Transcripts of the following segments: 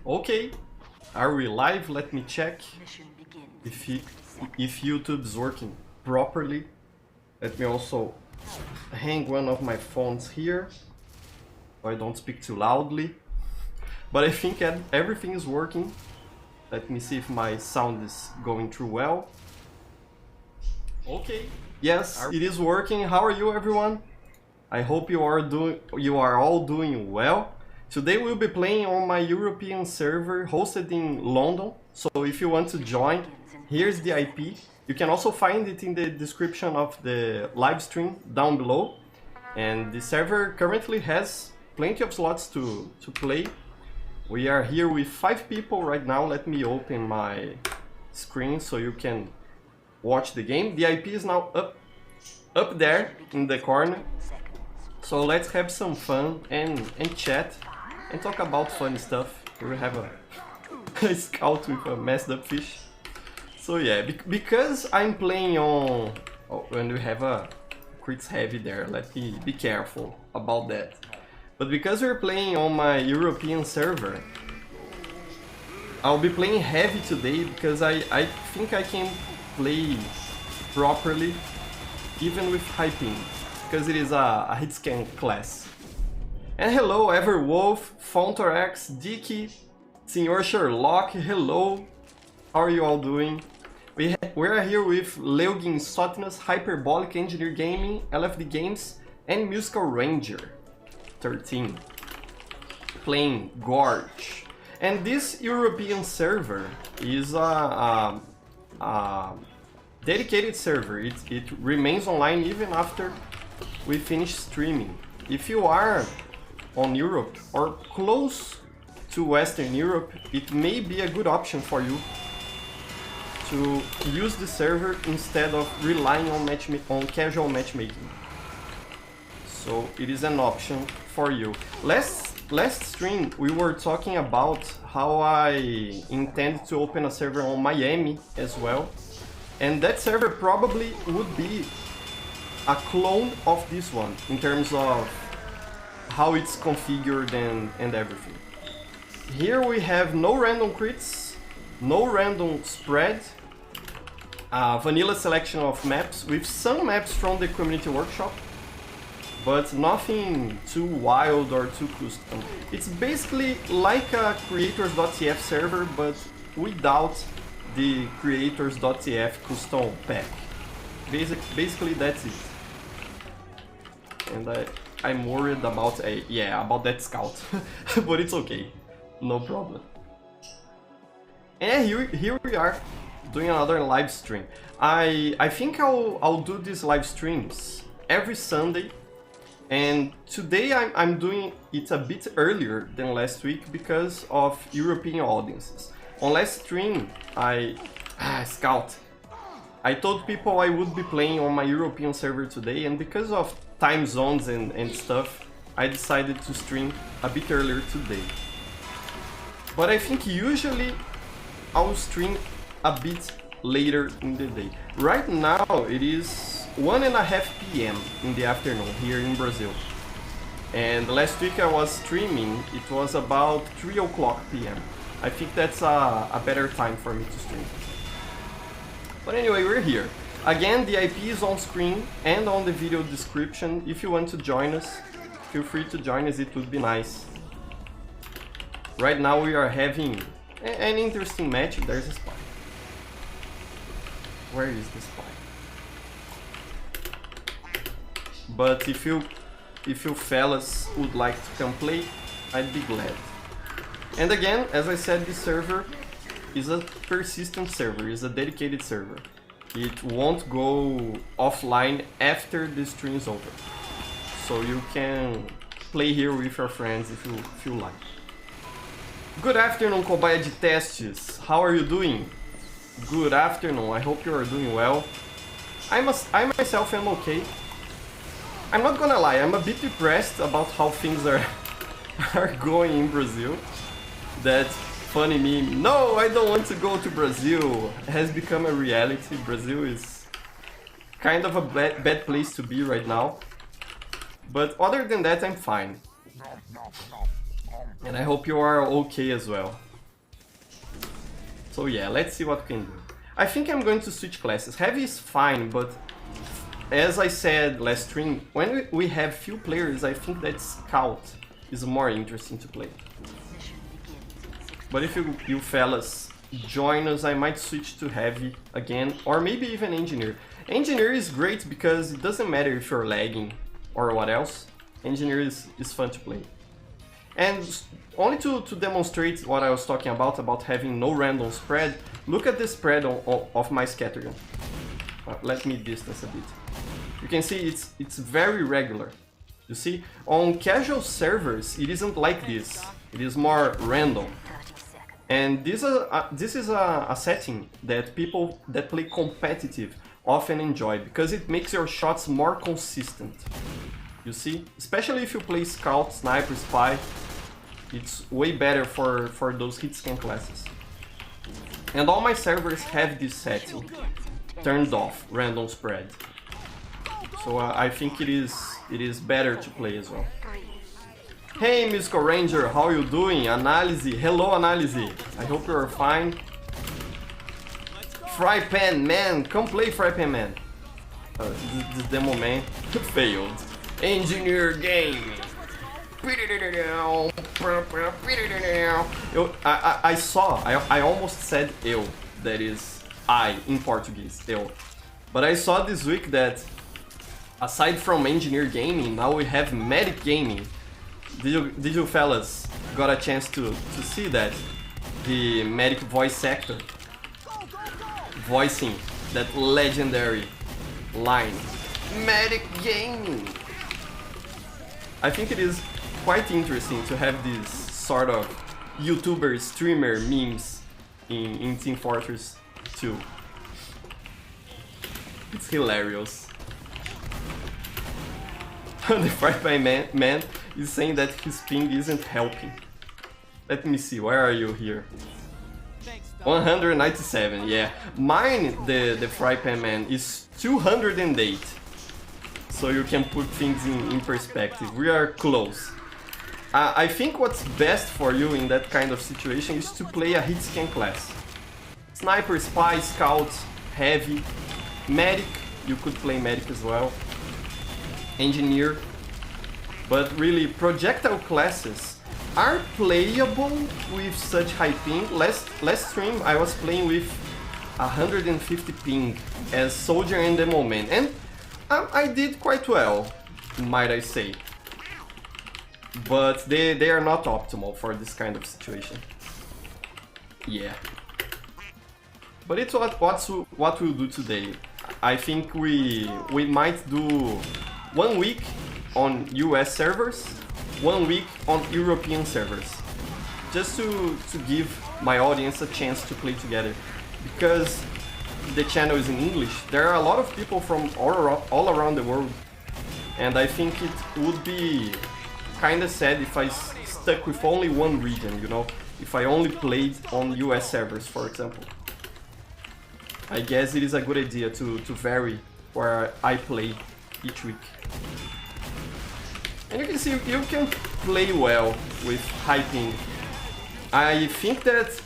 Okay, are we live? Let me check if YouTube's working properly. Let me also hang one of my phones here so I don't speak too loudly. But I think everything is working. Let me see if my sound is going through well. Okay. Yes, it is working. How are you, everyone? I hope you are all doing well. Today we'll be playing on my European server hosted in London. So if you want to join, here's the IP. You can also find it in the description of the live stream down below. And the server currently has plenty of slots to play. We are here with 5 people right now. Let me open my screen so you can watch the game. The IP is now up there in the corner. So let's have some fun and chat and talk about funny stuff. We have a scout with a messed up fish. So yeah, because I'm playing on... Oh, and we have a crits heavy there. Let me be careful about that. But because we're playing on my European server, I'll be playing heavy today because I think I can play properly even with high ping, because it is a hit scan class. And hello Everwolf, Fontorax, Dicky, Sr. Sherlock, hello, how are you all doing? We are here with Leugin Sotnus, Hyperbolic Engineer Gaming, LFD Games, and Musical Ranger 13, playing Gorge. And this European server is a dedicated server. It remains online even after we finish streaming. If you are on Europe or close to Western Europe, it may be a good option for you to use the server instead of relying on casual matchmaking. So it is an option for you. Last stream we were talking about how I intend to open a server on Miami as well. And that server probably would be a clone of this one in terms of how it's configured and everything. Here we have no random crits, no random spread, vanilla selection of maps with some maps from the community workshop, but nothing too wild or too custom. It's basically like a creators.tf server, but without the creators.tf custom pack. Basically that's it. And I'm worried about about that scout, but it's okay, no problem. And here we are doing another live stream. I think I'll do these live streams every Sunday, and today I'm doing it a bit earlier than last week because of European audiences. On last stream, Scout. I told people I would be playing on my European server today, and because of time zones and stuff, I decided to stream a bit earlier today. But I think usually I'll stream a bit later in the day. Right now it is 1:30 PM in the afternoon here in Brazil. And last week I was streaming, it was about 3 o'clock PM. I think that's a better time for me to stream. But anyway, we're here. Again, the IP is on screen and on the video description. If you want to join us, feel free to join us, it would be nice. Right now we are having an interesting match. There's a spy. Where is the spy? But if you fellas would like to come play, I'd be glad. And again, as I said, this server is a persistent server, is a dedicated server. It won't go offline after the stream is over. So you can play here with your friends if you like. Good afternoon, Cobaia de Testes. How are you doing? Good afternoon, I hope you are doing well. I myself am okay. I'm not gonna lie, I'm a bit depressed about how things are going in Brazil. That funny meme, no, I don't want to go to Brazil, has become a reality. Brazil is kind of a bad place to be right now. But other than that, I'm fine. And I hope you are okay as well. So yeah, let's see what we can do. I think I'm going to switch classes. Heavy is fine, but as I said last stream, when we have few players, I think that Scout is more interesting to play. But if you fellas join us, I might switch to Heavy again, or maybe even Engineer. Engineer is great because it doesn't matter if you're lagging or what else. Engineer is fun to play. And only to demonstrate what I was talking about having no random spread, look at the spread of my scattering. Let me distance a bit. You can see it's very regular. You see, on casual servers, it isn't like this. It is more random. And this is a setting that people that play competitive often enjoy, because it makes your shots more consistent. You see? Especially if you play Scout, Sniper, Spy, it's way better for those hit scan classes. And all my servers have this setting turned off, random spread. So I think it is better to play as well. Hey Musical Ranger, how you doing? Análise, hello Análise. I hope you are fine. Fry Pan Man, come play Fry Pan Man. This demo man failed. Engineer game. I almost said eu, that is I in Portuguese, eu. But I saw this week that aside from Engineer Gaming, now we have Medic Gaming. Did you fellas got a chance to see that? The Medic voice actor voicing that legendary line, Medic Gaming. I think it is quite interesting to have this sort of YouTuber streamer memes in Team Fortress 2. It's hilarious. The Fry man is saying that his ping isn't helping. Let me see, where are you here? 197, yeah. Mine, the Fry Pan Man, is 208. So you can put things in perspective. We are close. I think what's best for you in that kind of situation is to play a hit scan class. Sniper, Spy, Scout, Heavy, Medic, you could play Medic as well. Engineer. But really, projectile classes are playable with such high ping. Last stream I was playing with 150 ping as Soldier and Demo Man, and I did quite well, might I say. But they are not optimal for this kind of situation. Yeah. But it's what we'll do today. I think we might do 1 week on US servers, 1 week on European servers, just to give my audience a chance to play together. Because the channel is in English, there are a lot of people from all around the world, and I think it would be kinda sad if I stuck with only one region, you know, if I only played on US servers, for example. I guess it is a good idea to vary where I play each week. And you can see you can play well with high ping. I think that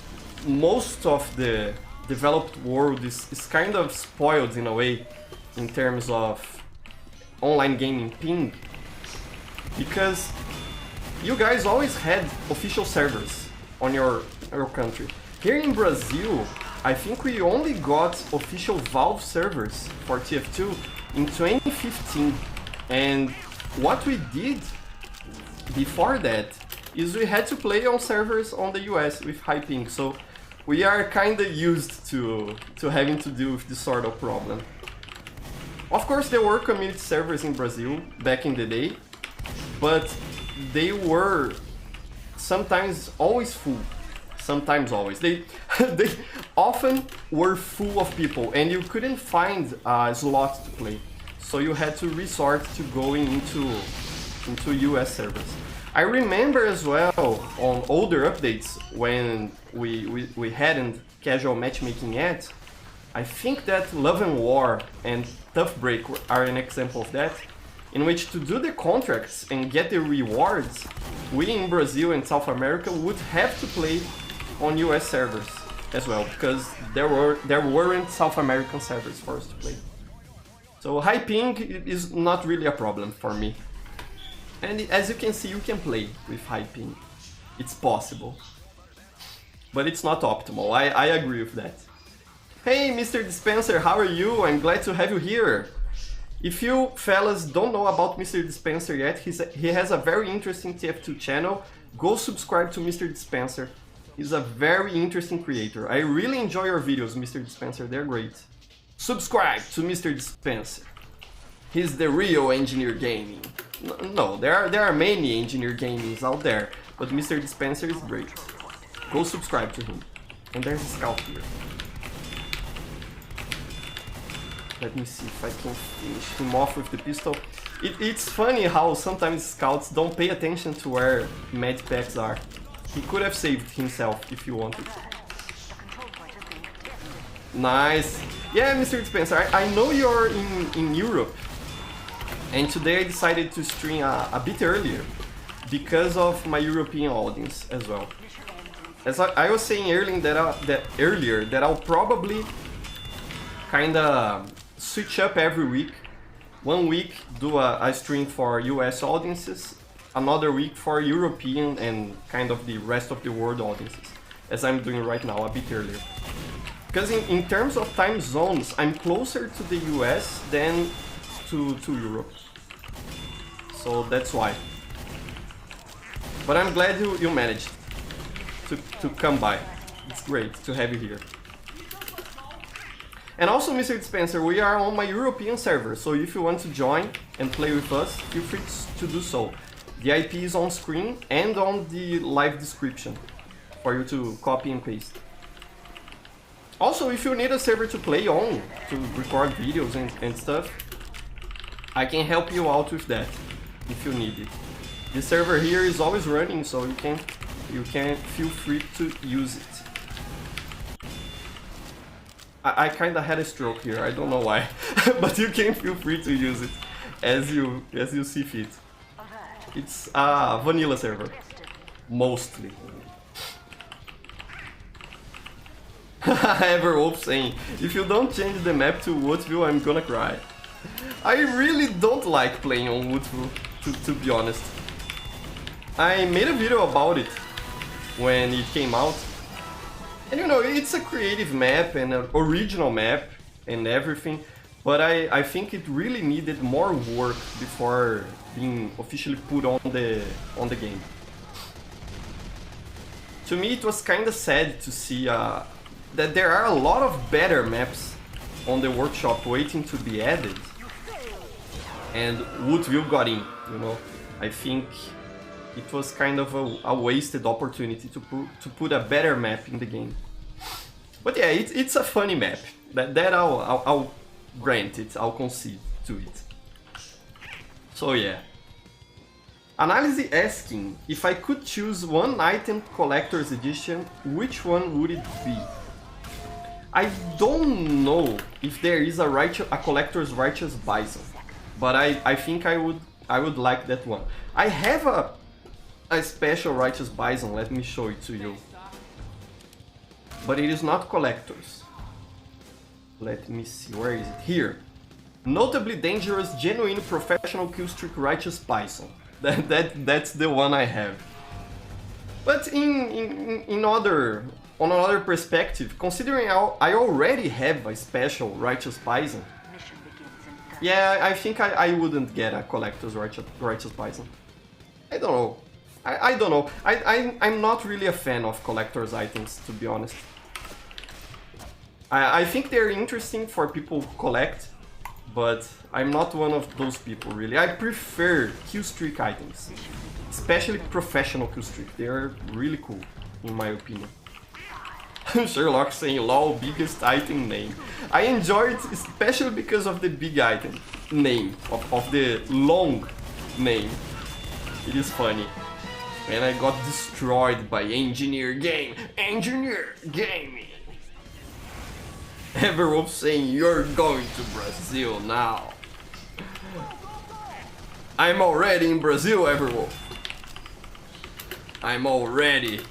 most of the developed world is kind of spoiled in a way in terms of online gaming ping, because you guys always had official servers on your country. Here in Brazil, I think we only got official Valve servers for TF2 in 2015, and what we did before that is we had to play on servers on the US with high ping, so we are kinda used to having to deal with this sort of problem. Of course, there were community servers in Brazil back in the day, but they were sometimes always full. Sometimes always. They often were full of people, and you couldn't find a slot to play. So you had to resort to going into US servers. I remember as well on older updates when we hadn't casual matchmaking yet. I think that Love and War and Tough Break are an example of that, in which to do the contracts and get the rewards, we in Brazil and South America would have to play on US servers. as well, because there weren't South American servers for us to play. So high ping is not really a problem for me. And as you can see, you can play with high ping. It's possible. But it's not optimal, I agree with that. Hey Mr. Dispenser, how are you? I'm glad to have you here. If you fellas don't know about Mr. Dispenser yet, he has a very interesting TF2 channel. Go subscribe to Mr. Dispenser. He's a very interesting creator. I really enjoy your videos, Mr. Dispenser, they're great. Subscribe to Mr. Dispenser. He's the real engineer gaming. No, there are many engineer gamings out there, but Mr. Dispenser is great. Go subscribe to him. And there's a scout here. Let me see if I can finish him off with the pistol. It's funny how sometimes scouts don't pay attention to where med packs are. He could have saved himself if he wanted. Nice. Yeah, Mr. Dispenser, I know you're in Europe. And today I decided to stream a bit earlier because of my European audience as well. As I was saying earlier that I'll probably kinda switch up every week. One week do a stream for US audiences, another week for European and kind of the rest of the world audiences, as I'm doing right now, a bit earlier. Because in terms of time zones, I'm closer to the US than to Europe. So that's why. But I'm glad you managed to come by. It's great to have you here. And also, Mr. Dispenser, we are on my European server, so if you want to join and play with us, feel free to do so. The IP is on screen and on the live description for you to copy and paste. Also, if you need a server to play on, to record videos and stuff, I can help you out with that, if you need it. The server here is always running, so you can feel free to use it. I kinda had a stroke here, I don't know why, but you can feel free to use it as you see fit. It's a vanilla server, mostly. Everwolf saying, if you don't change the map to Woodville, I'm gonna cry. I really don't like playing on Woodville, to be honest. I made a video about it when it came out. And you know, it's a creative map and an original map and everything, but I think it really needed more work before being officially put on the game. To me, it was kinda sad to see that there are a lot of better maps on the workshop waiting to be added, and Woodville got in, you know. I think it was kind of a wasted opportunity to put a better map in the game. But yeah, it's a funny map. That I'll grant it, I'll concede to it. So yeah. Analysis asking, if I could choose one item collector's edition, which one would it be? I don't know if there is a collector's righteous bison, but I think I would like that one. I have a special righteous bison, let me show it to you. But it is not collectors. Let me see, where is it? Here. Notably dangerous, genuine professional killstreak righteous bison. That's the one I have. But on another perspective, considering I already have a special righteous bison, yeah, I think I wouldn't get a collector's righteous bison. I don't know. I don't know. I'm not really a fan of collector's items, to be honest. I think they're interesting for people who collect, but I'm not one of those people, really. I prefer killstreak items, especially professional killstreak. They're really cool, in my opinion. Sherlock saying, lol, biggest item name. I enjoy it especially because of the big item name, of the long name. It is funny. And I got destroyed by Engineer Gaming. Everyone saying, you're going to Brazil now. I'm already in Brazil, everyone. I'm already.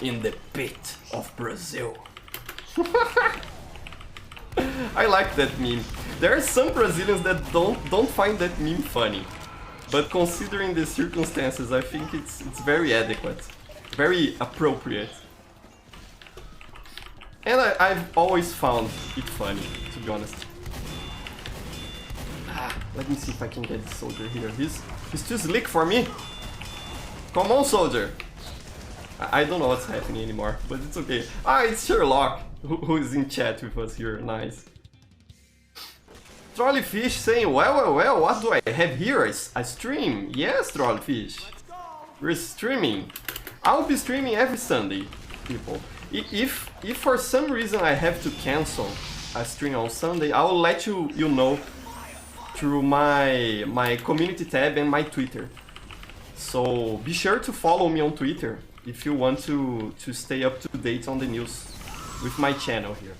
in the pit of Brazil. I like that meme. There are some Brazilians that don't find that meme funny, but considering the circumstances, I think it's very adequate, very appropriate. And I've always found it funny, to be honest. Let me see if I can get the soldier here. He's too slick for me. Come on, soldier. I don't know what's happening anymore, but it's okay. It's Sherlock who is in chat with us here. Nice. Trolleyfish saying, well, what do I have here? A stream. Yes, Trolleyfish. We're streaming. I'll be streaming every Sunday, people. If for some reason I have to cancel a stream on Sunday, I'll let you know through my community tab and my Twitter. So be sure to follow me on Twitter if you want to stay up to date on the news with my channel here.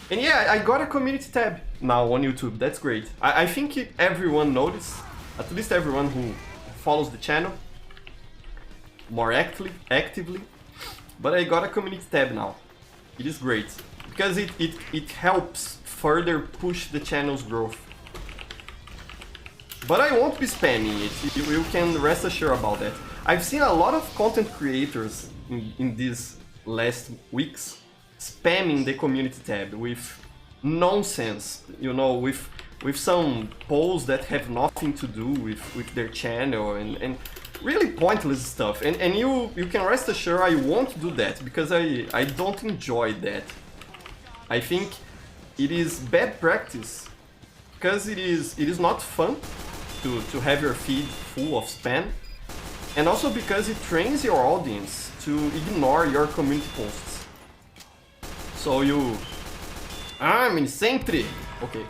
And yeah, I got a community tab now on YouTube. That's great. I think everyone noticed, at least everyone who follows the channel more actively. But I got a community tab now. It is great because it helps further push the channel's growth. But I won't be spamming it, you can rest assured about that. I've seen a lot of content creators in these last weeks spamming the community tab with nonsense, you know, with some posts that have nothing to do with their channel and really pointless stuff. And you can rest assured I won't do that because I don't enjoy that. I think it is bad practice because it is not fun to have your feed full of spam, and also because it trains your audience to ignore your community posts. So I'm in Sentry! Okay.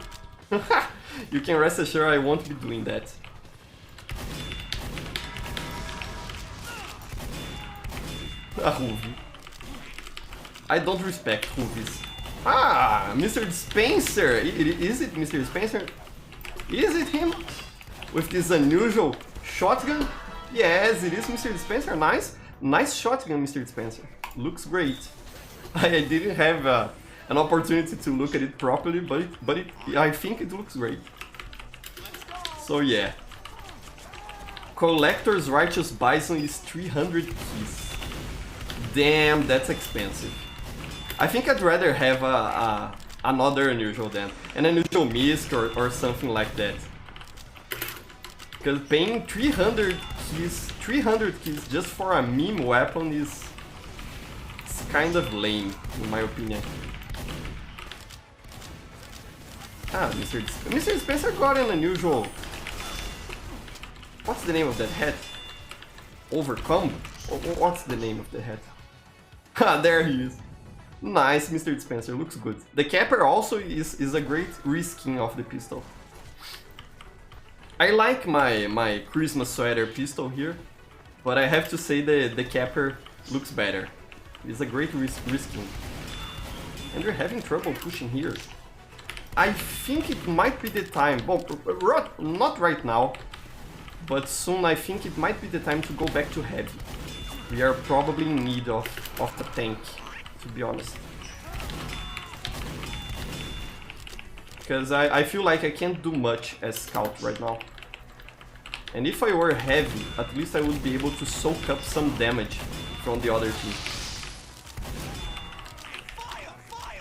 You can rest assured I won't be doing that. Ruby. I don't respect Rubies. Mr. Spencer! Is it Mr. Spencer? Is it him? With this unusual shotgun? Yes, it is Mr. Spencer. Nice shotgun, Mr. Spencer. Looks great. I didn't have an opportunity to look at it properly, but I think it looks great. So yeah. Collector's Righteous Bison is 300 keys. Damn, that's expensive. I think I'd rather have another unusual then. An unusual Mist or something like that. Because paying 300 keys just for a meme weapon is kind of lame, in my opinion. Mr. Spencer got an unusual... What's the name of that hat? Overcome? What's the name of the hat? There he is. Nice, Mr. Spencer, looks good. The capper also is a great reskin of the pistol. I like my Christmas sweater pistol here, but I have to say the capper looks better. It's a great reskin. And we're having trouble pushing here. I think it might be the time, well, not right now, but soon I think it might be the time to go back to heavy. We are probably in need of a tank, to be honest. Because I feel like I can't do much as scout right now. And if I were heavy, at least I would be able to soak up some damage from the other team.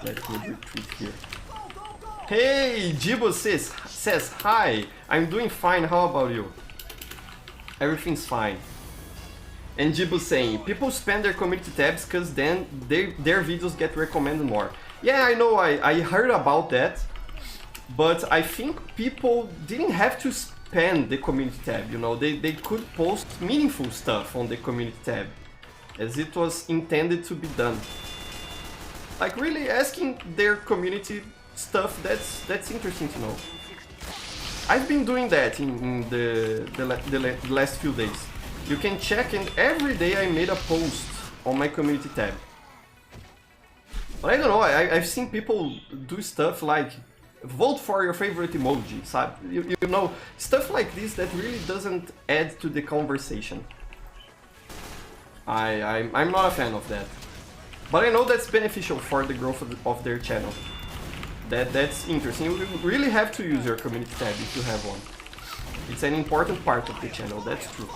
Let me retreat here. Hey, Jibo says hi, I'm doing fine, how about you? Everything's fine. And Jibo saying, people spam their community tabs because then their videos get recommended more. Yeah, I know, I heard about that. But I think people didn't have to spam the community tab, you know, they could post meaningful stuff on the community tab, as it was intended to be done. Like really asking their community stuff that's interesting to know. I've been doing that in the last few days. You can check, and every day I made a post on my community tab. But I don't know, I've seen people do stuff like vote for your favorite emoji, you know, stuff like this that really doesn't add to the conversation. I'm not a fan of that. But I know that's beneficial for the growth of their channel. That's interesting. You really have to use your community tab if you have one. It's an important part of the channel, that's true.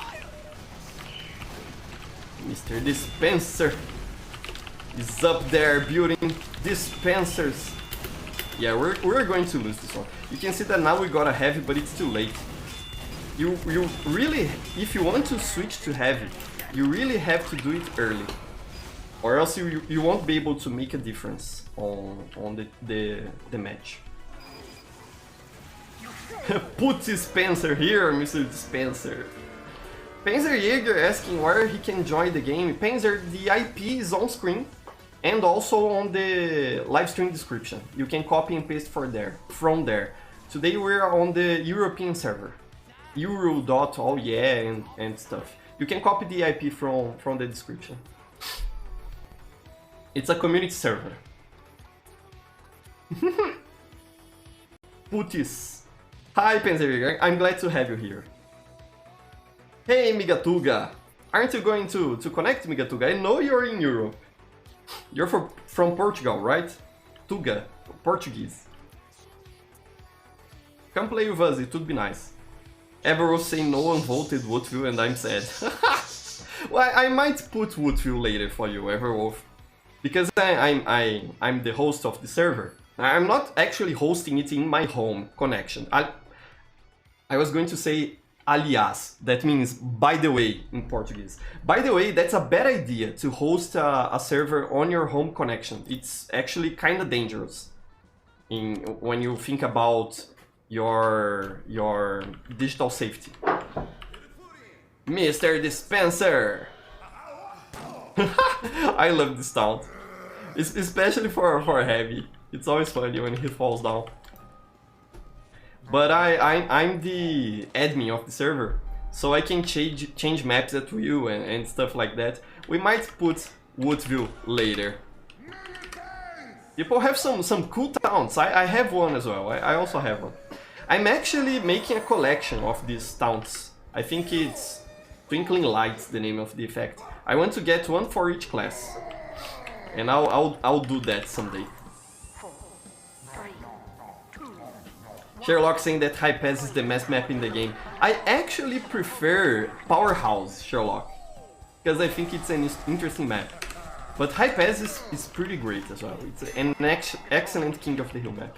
Mr. Dispenser is up there building dispensers. Yeah, we're going to lose this one. You can see that now we got a heavy, but it's too late. You really, if you want to switch to heavy, you really have to do it early. Or else you won't be able to make a difference on the match. Put Spencer here, Mr. Dispenser. Panzer Jaeger asking where he can join the game. Panzer, the IP is on screen and also on the live stream description. You can copy and paste from there. Today we're on the European server. Euro.oh yeah and stuff. You can copy the IP from the description. It's a community server. Putis. Hi Panzer, I'm glad to have you here. Hey Migatuga. Aren't you going to connect, Migatuga? I know you're in Europe. You're from Portugal, right? Tuga, Portuguese. Come play with us, it would be nice. Everyone saying no one voted Woodville and I'm sad. Well, I might put Woodville later for you, Everwolf. Because I'm the host of the server. I'm not actually hosting it in my home connection. I was going to say aliás, that means by the way in Portuguese. By the way, that's a bad idea to host a server on your home connection. It's actually kind of dangerous when you think about your digital safety. Mr. Dispenser! I love this taunt, especially for heavy. It's always funny when he falls down. But I'm the admin of the server, so I can change maps at will and stuff like that. We might put Woodville later. People have some cool taunts. I have one as well. I also have one. I'm actually making a collection of these taunts. I think it's Twinkling Lights, the name of the effect. I want to get one for each class, and I'll do that someday. Sherlock saying that High Pass is the best map in the game. I actually prefer Powerhouse Sherlock, because I think it's an interesting map. But High Pass is pretty great as well. It's an excellent King of the Hill map.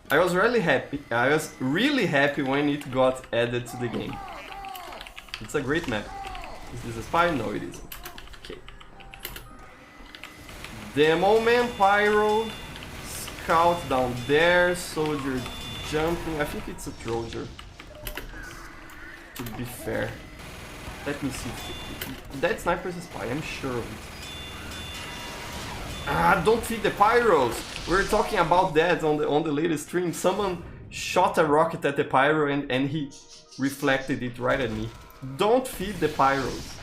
I was really happy when it got added to the game. It's a great map. Is this a spy? No, it isn't. Okay. Demo Man Pyro. Scout down there. Soldier jumping. I think it's a Trojan. To be fair. Let me see. That sniper is a spy, I'm sure of it. Ah, don't feed the pyros! We were talking about that on the latest stream. Someone shot a rocket at the pyro and he reflected it right at me. Don't feed the pyros.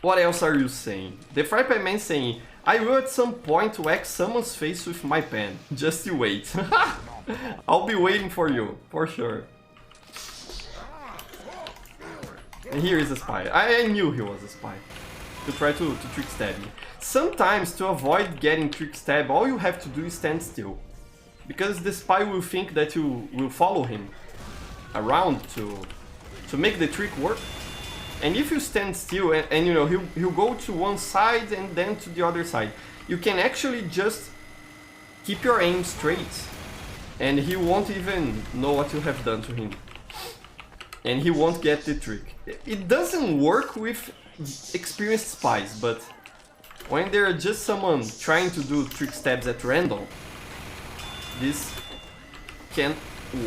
What else are you saying? The Frypan Man saying, I will at some point whack someone's face with my pen. Just you wait. I'll be waiting for you, for sure. And here is a spy. I knew he was a spy. To try to trick stab me. Sometimes, to avoid getting trick stab, all you have to do is stand still. Because the spy will think that you will follow him around to make the trick work. And if you stand still and you know he'll go to one side and then to the other side, you can actually just keep your aim straight and he won't even know what you have done to him. And he won't get the trick. It doesn't work with experienced spies, but when there are just someone trying to do trick stabs at random, this can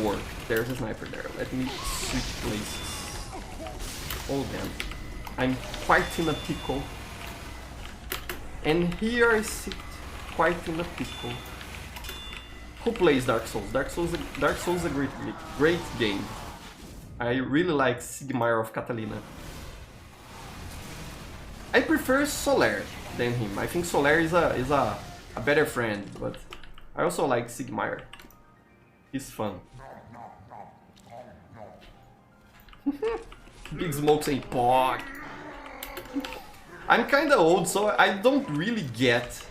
work. There's a sniper there. Let me switch places. Oh damn. I'm quite in a pickle. And here I sit quite in a pickle. Who plays Dark Souls? Dark Souls is a great game. I really like Sigmar of Catalina. I prefer Soler than him. I think Soler is a better friend, but I also like Sigmar. He's fun. Big Smoke saying Pog. I'm kinda old, so I don't really get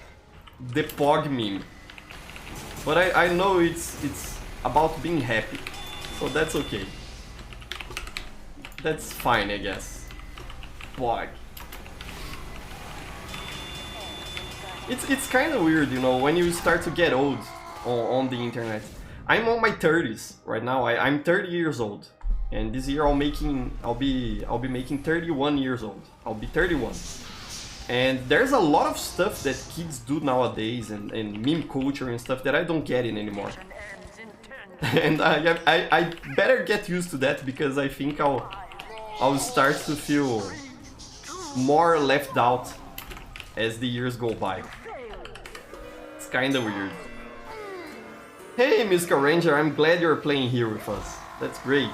the Pog meme. But I know it's about being happy, so that's okay. That's fine, I guess. Pog. It's kind of weird, you know, when you start to get old on the internet. I'm on my 30s right now. I'm 30 years old, and this year I'll be making 31 years old. I'll be 31, and there's a lot of stuff that kids do nowadays, and meme culture and stuff that I don't get it anymore. And I better get used to that, because I think I'll start to feel more left out as the years go by. It's kinda weird. Hey, Musical Ranger, I'm glad you're playing here with us. That's great.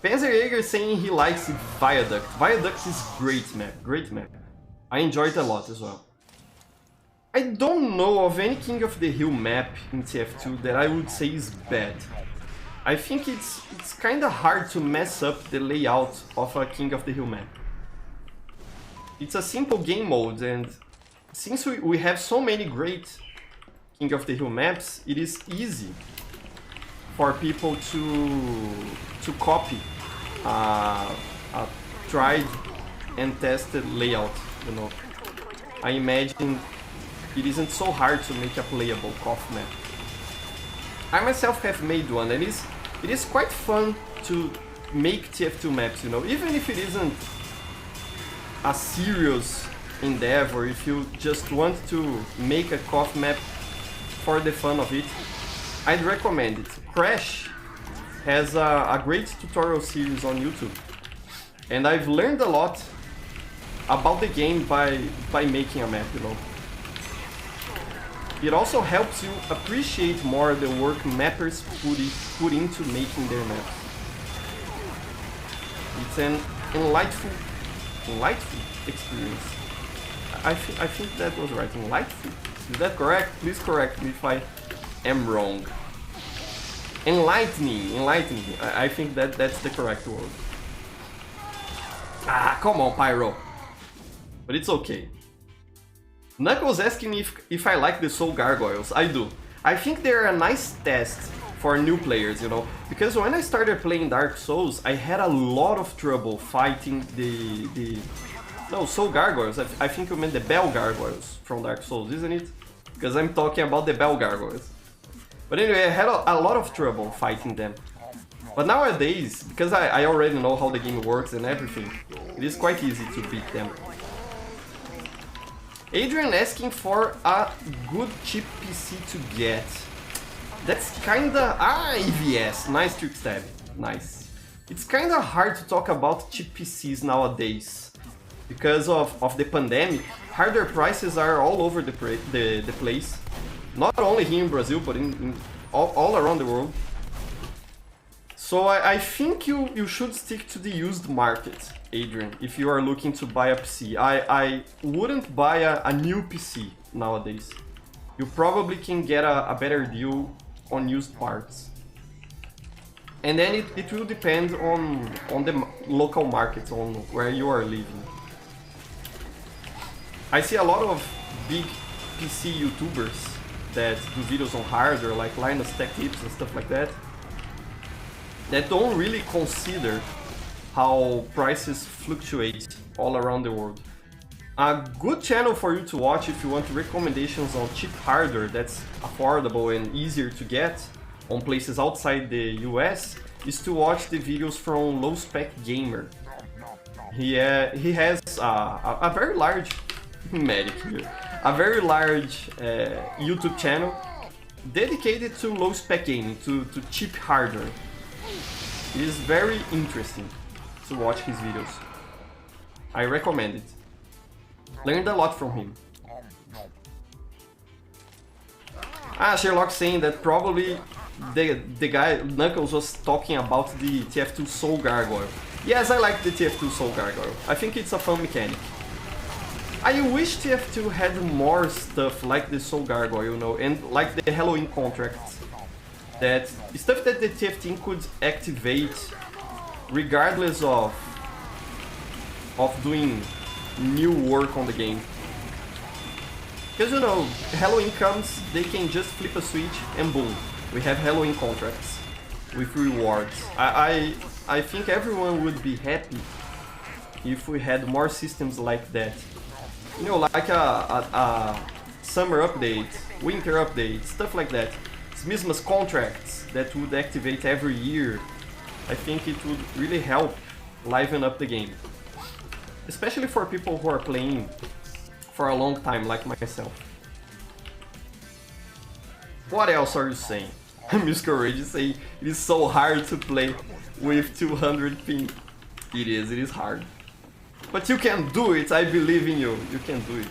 Panzerjäger saying he likes Viaduct. Viaduct is great map. I enjoyed it a lot as well. I don't know of any King of the Hill map in TF2 that I would say is bad. I think it's kinda hard to mess up the layout of a King of the Hill map. It's a simple game mode, and since we have so many great King of the Hill maps, it is easy for people to copy a tried and tested layout, you know. I imagine it isn't so hard to make a playable KOF map. I myself have made one, and it is quite fun to make TF2 maps, you know, even if it isn't a serious endeavor. If you just want to make a KOF map for the fun of it, I'd recommend it. Crash has a great tutorial series on YouTube, and I've learned a lot about the game by making a map, you know. It also helps you appreciate more the work mappers put into making their maps. It's an enlightful experience. I think that was right. Enlightful. Is that correct? Please correct me if I am wrong. Enlightening. I think that's the correct word. Ah, come on, Pyro. But it's okay. Knuckles asking me if I like the Soul Gargoyles. I do. I think they're a nice test for new players, you know, because when I started playing Dark Souls, I had a lot of trouble fighting no, Soul Gargoyles. I think you meant the Bell Gargoyles from Dark Souls, isn't it? Because I'm talking about the Bell Gargoyles. But anyway, I had a lot of trouble fighting them. But nowadays, because I already know how the game works and everything, it is quite easy to beat them. Adrian asking for a good cheap PC to get. That's kinda... EVS. Nice trick stab. Nice. It's kinda hard to talk about cheap PCs nowadays. Because of the pandemic, hardware prices are all over the place. Not only here in Brazil, but in all around the world. So I think you should stick to the used market, Adrian, if you are looking to buy a PC. I wouldn't buy a new PC nowadays. You probably can get a better deal on used parts. And then it will depend on the local market, on where you are living. I see a lot of big PC YouTubers that do videos on hardware, like Linus Tech Tips and stuff like that, that don't really consider how prices fluctuate all around the world. A good channel for you to watch if you want recommendations on cheap hardware that's affordable and easier to get on places outside the US is to watch the videos from Low Spec Gamer. He has a very large medic here, a very large YouTube channel dedicated to low spec gaming, to cheap hardware. It is very interesting to watch his videos. I recommend it. Learned a lot from him. Sherlock saying that probably the guy Knuckles was talking about the TF2 Soul Gargoyle. Yes, I like the TF2 Soul Gargoyle. I think it's a fun mechanic. I wish TF2 had more stuff like the Soul Gargoyle, you know, and like the Halloween contracts. That stuff that the TF team could activate regardless of doing new work on the game. Because you know, Halloween comes, they can just flip a switch and boom, we have Halloween contracts with rewards. I think everyone would be happy if we had more systems like that. You know, like a summer update, winter update, stuff like that. Christmas contracts that would activate every year. I think it would really help liven up the game. Especially for people who are playing for a long time, like myself. What else are you saying? Musical Rage is saying it is so hard to play with 200 ping. It is hard. But you can do it, I believe in you. You can do it.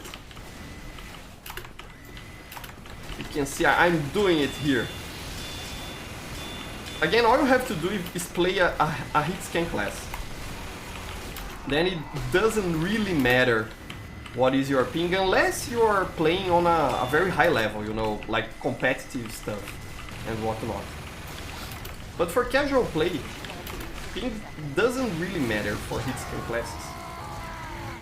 You can see I'm doing it here. Again, all you have to do is play a hit scan class. Then it doesn't really matter what is your ping unless you are playing on a very high level, you know, like competitive stuff and whatnot. But for casual play, ping doesn't really matter for hit scan classes.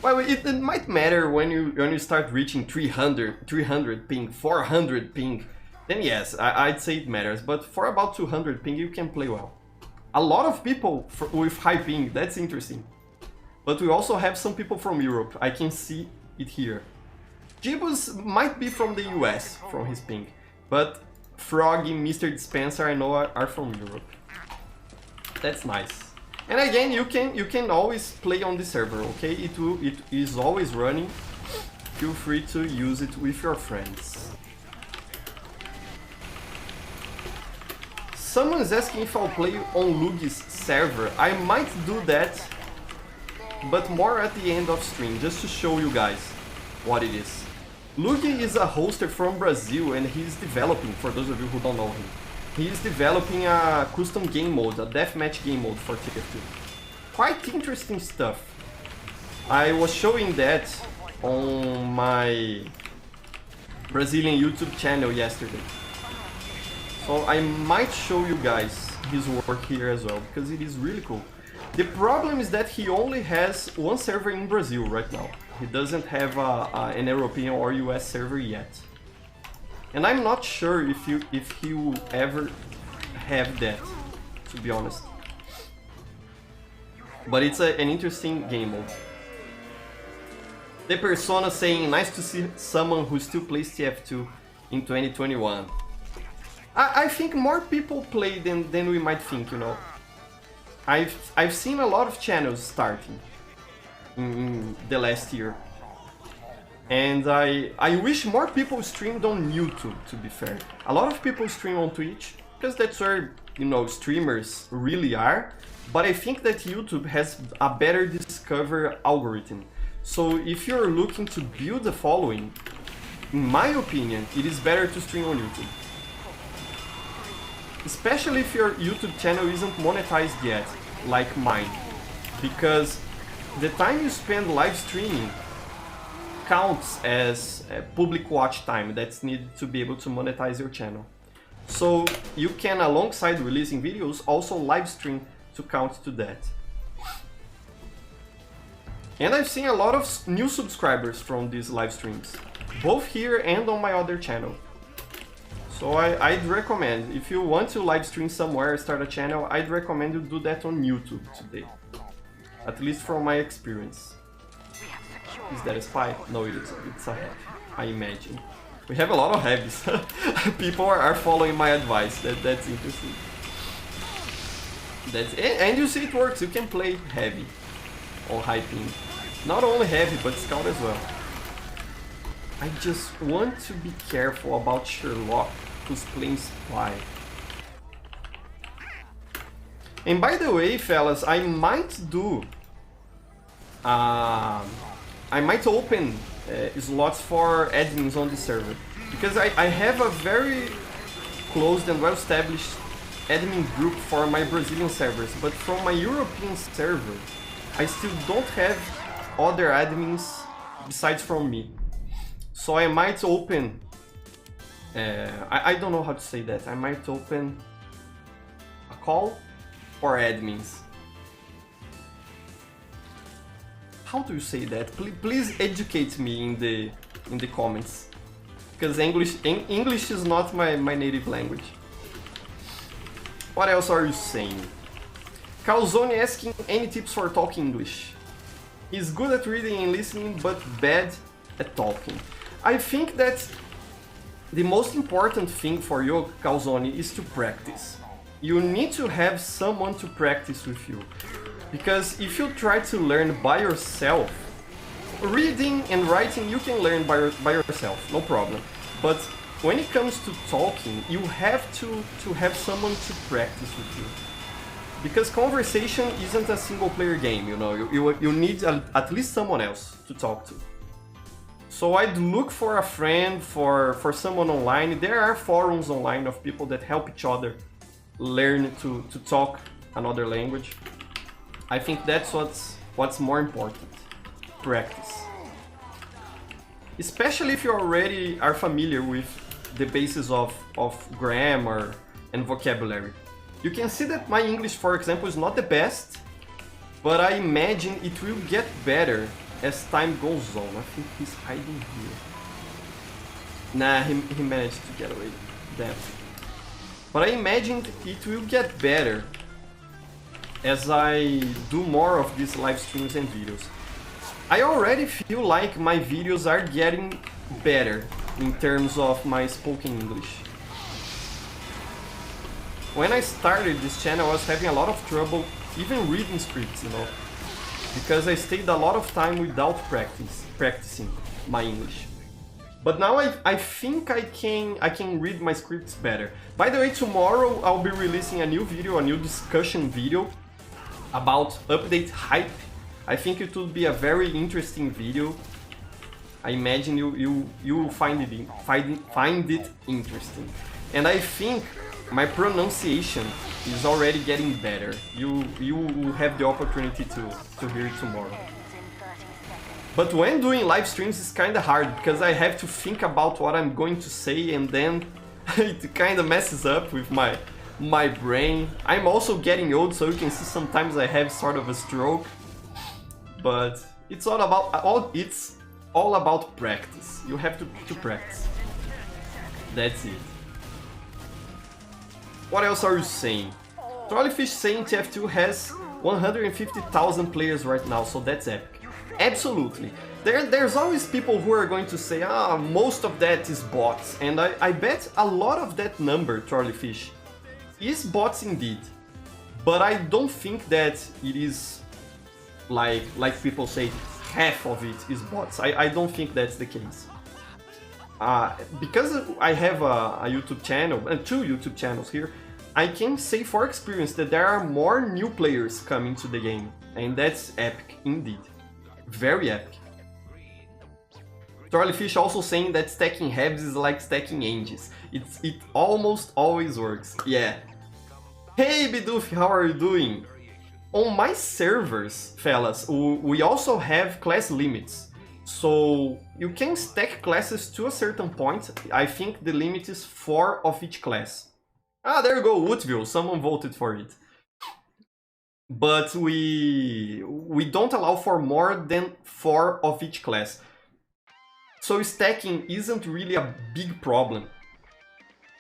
Well, it might matter when you start reaching 300 ping, 400 ping. Then yes, I'd say it matters. But for about 200 ping, you can play well. A lot of people with high ping, that's interesting. But we also have some people from Europe. I can see it here. Jibus might be from the US, from his ping. But Froggy, Mr. Dispenser, I know are from Europe. That's nice. And again, you can always play on the server, okay? It is always running. Feel free to use it with your friends. Someone's asking if I'll play on Lugi's server. I might do that, but more at the end of stream, just to show you guys what it is. Lugi is a hoster from Brazil and he's developing, for those of you who don't know him. He is developing a custom game mode, a deathmatch game mode for TF2. Quite interesting stuff. I was showing that on my Brazilian YouTube channel yesterday. So I might show you guys his work here as well, because it is really cool. The problem is that he only has one server in Brazil right now. He doesn't have an European or US server yet. And I'm not sure if he will ever have that, to be honest. But it's an interesting game mode. The Persona saying, nice to see someone who still plays TF2 in 2021. I think more people play than we might think, you know. I've seen a lot of channels starting in the last year. And I wish more people streamed on YouTube, to be fair. A lot of people stream on Twitch, because that's where, you know, streamers really are. But I think that YouTube has a better discover algorithm. So if you're looking to build a following, in my opinion, it is better to stream on YouTube. Especially if your YouTube channel isn't monetized yet, like mine. Because the time you spend live streaming counts as public watch time that's needed to be able to monetize your channel. So you can, alongside releasing videos, also live stream to count to that. And I've seen a lot of new subscribers from these live streams, both here and on my other channel. So I'd recommend, if you want to live stream somewhere, start a channel, I'd recommend you do that on YouTube today. At least from my experience. Is that a spy? No, it isn't. It's a heavy, I imagine. We have a lot of heavies. People are following my advice. That's interesting. And you see it works. You can play heavy on high ping. Not only heavy, but scout as well. I just want to be careful about Sherlock, who's playing spy. And by the way, fellas, I might do... I might open slots for admins on the server. Because I have a very closed and well-established admin group for my Brazilian servers. But from my European server, I still don't have other admins besides from me. So I might open... I don't know how to say that. I might open a call for admins. how do you say that? Please educate me in the comments, because English is not my native language. What else are you saying? Calzone asking any tips for talking English. He's good at reading and listening, but bad at talking. I think that the most important thing for you, Calzone, is to practice. You need to have someone to practice with you. Because if you try to learn by yourself, reading and writing you can learn by yourself, no problem. But when it comes to talking, you have to have someone to practice with you. Because conversation isn't a single player game, you know, you need at least someone else to talk to. So I'd look for a friend, for someone online. There are forums online of people that help each other learn to talk another language. I think that's what's more important. Practice. Especially if you already are familiar with the basis of grammar and vocabulary. You can see that my English, for example, is not the best, but I imagine it will get better as time goes on. I think he's hiding here. Nah, he managed to get away. Damn. But I imagine it will get better as I do more of these live streams and videos. I already feel like my videos are getting better in terms of my spoken English. When I started this channel, I was having a lot of trouble even reading scripts, you know, because I stayed a lot of time without practicing my English. But now I think I can read my scripts better. By the way, tomorrow I'll be releasing a new video, a new discussion video about update hype. I think it will be a very interesting video. I imagine you will find it interesting. And I think my pronunciation is already getting better. You will have the opportunity to hear it tomorrow. But when doing live streams it's kinda hard, because I have to think about what I'm going to say, and then it kinda messes up with my brain. I'm also getting old, so you can see sometimes I have sort of a stroke. But it's all about practice. You have to practice. That's it. What else are you saying? Trolleyfish saying TF2 has 150,000 players right now, so that's epic. Absolutely. There's always people who are going to say, most of that is bots, and I bet a lot of that number, Trolleyfish, is bots indeed. But I don't think that it is like people say half of it is bots. I don't think that's the case. Because I have a YouTube channel, and 2 YouTube channels here, I can say for experience that there are more new players coming to the game, and that's epic indeed. Very epic. Trolleyfish also saying that stacking heads is like stacking angels. It almost always works. Yeah. Hey Bidoof, how are you doing? On my servers, fellas, we also have class limits. So you can stack classes to a certain point. I think the limit is 4 of each class. There you go, Woodville, someone voted for it. But we don't allow for more than 4 of each class. So stacking isn't really a big problem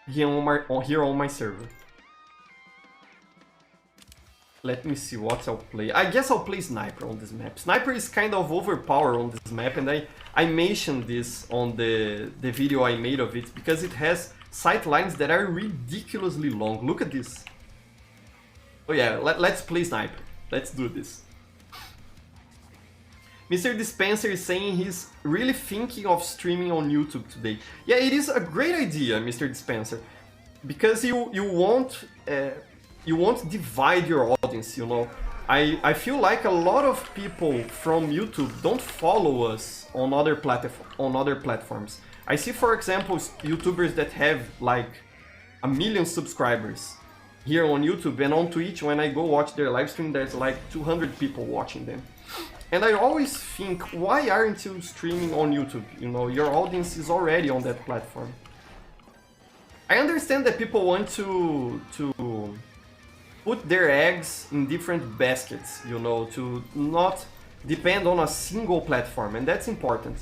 here on my server. Let me see what I'll play. I guess I'll play Sniper on this map. Sniper is kind of overpowered on this map, and I mentioned this on the video I made of it, because it has sight lines that are ridiculously long. Look at this. Oh yeah, let's play Sniper. Let's do this. Mr. Dispenser is saying he's really thinking of streaming on YouTube today. Yeah, it is a great idea, Mr. Dispenser, because you won't divide your audience, you know. I feel like a lot of people from YouTube don't follow us on other platforms. I see, for example, YouTubers that have like 1 million subscribers here on YouTube, and on Twitch, when I go watch their live stream, there's like 200 people watching them. And I always think, why aren't you streaming on YouTube? You know, your audience is already on that platform. I understand that people want to put their eggs in different baskets, you know, to not depend on a single platform, and that's important.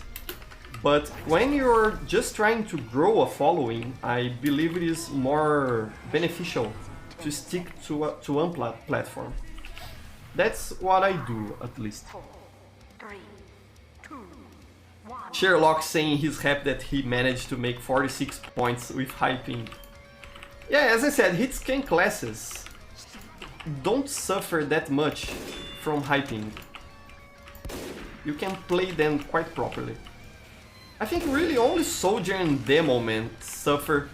But when you're just trying to grow a following, I believe it is more beneficial to stick to one platform. That's what I do, at least. Sherlock saying he's happy that he managed to make 46 points with hyping. Yeah, as I said, hitscan classes don't suffer that much from hyping. You can play them quite properly. I think really only Soldier and Demo Man suffer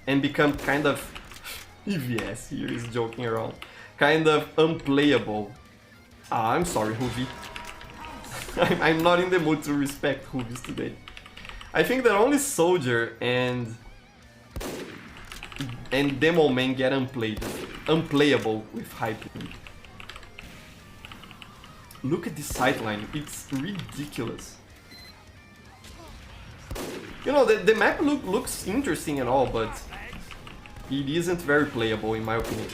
and become kind of EVS, here is joking around, kind of unplayable. Ah, I'm sorry, Ruby. I'm not in the mood to respect Rubies today. I think that only Soldier and Demo Man get unplayable with hyping. Look at this sideline, it's ridiculous. You know, the map looks interesting and all, but it isn't very playable in my opinion.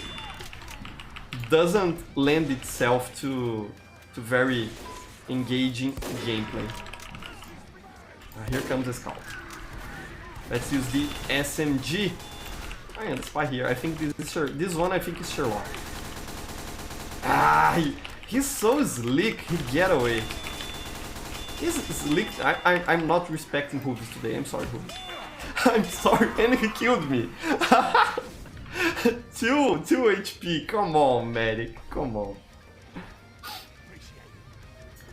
Doesn't lend itself to very engaging gameplay. Here comes the scout. Let's use the SMG. I am spy here. I think this one I think is Sherlock. Ah, he's so slick. He get away. He's slick. I'm not respecting Rubies today. I'm sorry, Rubies. I'm sorry, and he killed me. 2 HP. Come on, medic. Come on.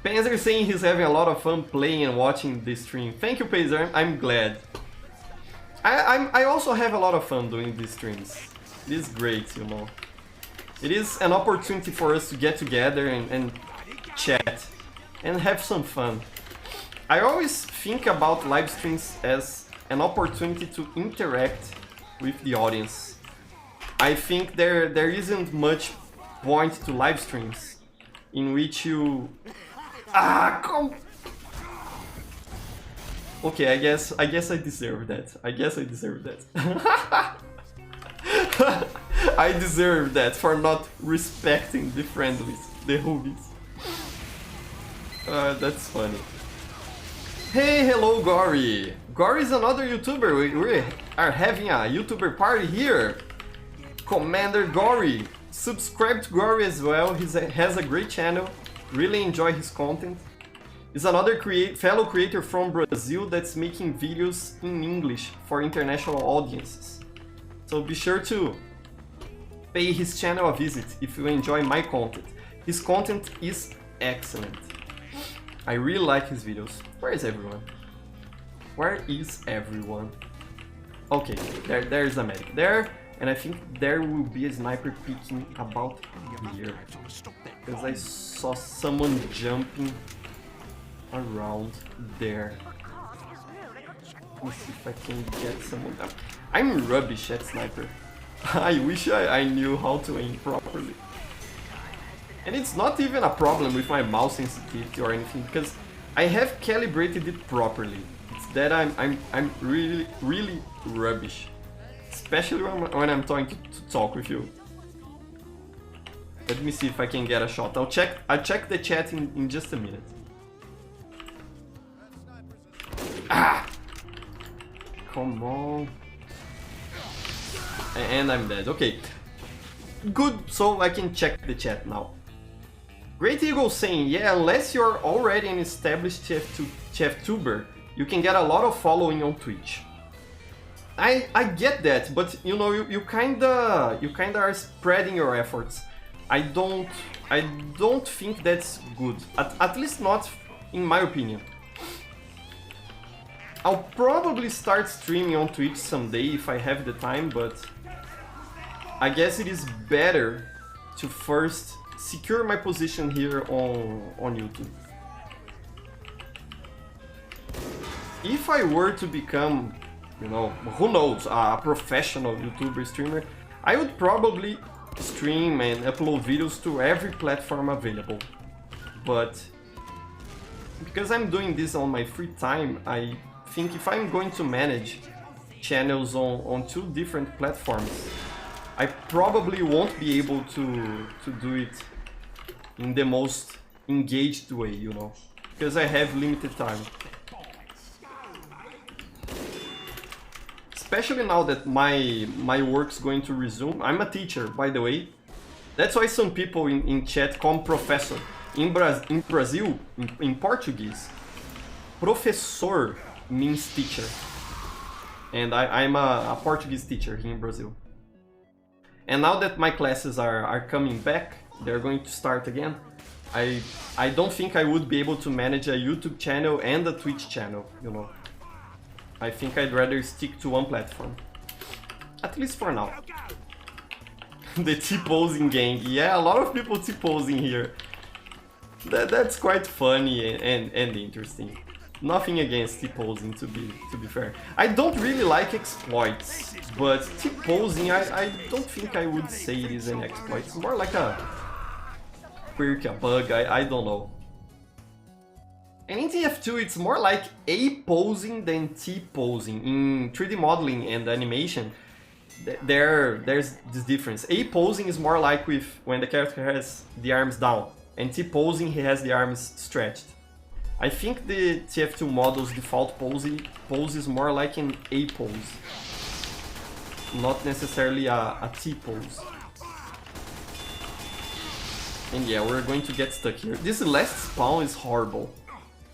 Panzer saying he's having a lot of fun playing and watching this stream. Thank you, Panzer. I'm glad. I also have a lot of fun doing these streams. It is great, you know. It is an opportunity for us to get together and chat and have some fun. I always think about live streams as an opportunity to interact with the audience. I think there isn't much point to live streams in which you... Ah, come... Okay, I guess I deserve that. I deserve that. I deserve that for not respecting the friendlies, the Rubies. That's funny. Hey, hello, Gory. Gory is another YouTuber. We are having a YouTuber party here. Commander Gory. Subscribe to Gory as well. He has a great channel. Really enjoy his content. He's another fellow creator from Brazil that's making videos in English for international audiences. So be sure to pay his channel a visit if you enjoy my content. His content is excellent. I really like his videos. Where is everyone? Where is everyone? Okay, there's a medic there, and I think there will be a sniper peeking about here. Because I saw someone jumping around there. Let's see if I can get someone up. I'm rubbish at sniper. I wish I knew how to aim properly. And it's not even a problem with my mouse sensitivity or anything, because I have calibrated it properly. It's that I'm really rubbish, especially when I'm trying to talk with you. Let me see if I can get a shot. I'll check the chat in just a minute. Ah! Come on. And I'm dead. Okay. Good, so I can check the chat now. Great Eagle saying, yeah, unless you're already an established TF2tuber, you can get a lot of following on Twitch. I get that, but you know, you kinda are spreading your efforts. I don't think that's good. At least not in my opinion. I'll probably start streaming on Twitch someday if I have the time, but I guess it is better to first secure my position here on YouTube. If I were to become, you know, who knows, a professional YouTuber streamer, I would probably stream and upload videos to every platform available. But because I'm doing this on my free time, I think if I'm going to manage channels on 2 different platforms, I probably won't be able to do it in the most engaged way, you know, because I have limited time. Especially now that my work's going to resume. I'm a teacher, by the way. That's why some people in chat call me professor. In Brazil, in Portuguese, professor means teacher. And I'm a Portuguese teacher here in Brazil. And now that my classes are coming back, they're going to start again, I don't think I would be able to manage a YouTube channel and a Twitch channel, you know. I think I'd rather stick to one platform. At least for now. The T-posing gang. Yeah, a lot of people T-posing here. That's quite funny and interesting. Nothing against T-posing, to be fair. I don't really like exploits, but T-posing, I don't think I would say it is an exploit. It's more like a quirk, a bug, I don't know. And in TF2, it's more like A-posing than T-posing. In 3D modeling and animation, there's this difference. A-posing is more like when the character has the arms down, and T-posing, he has the arms stretched. I think the TF2 model's default pose is more like an A-pose, not necessarily a T-pose. And yeah, we're going to get stuck here. This last spawn is horrible.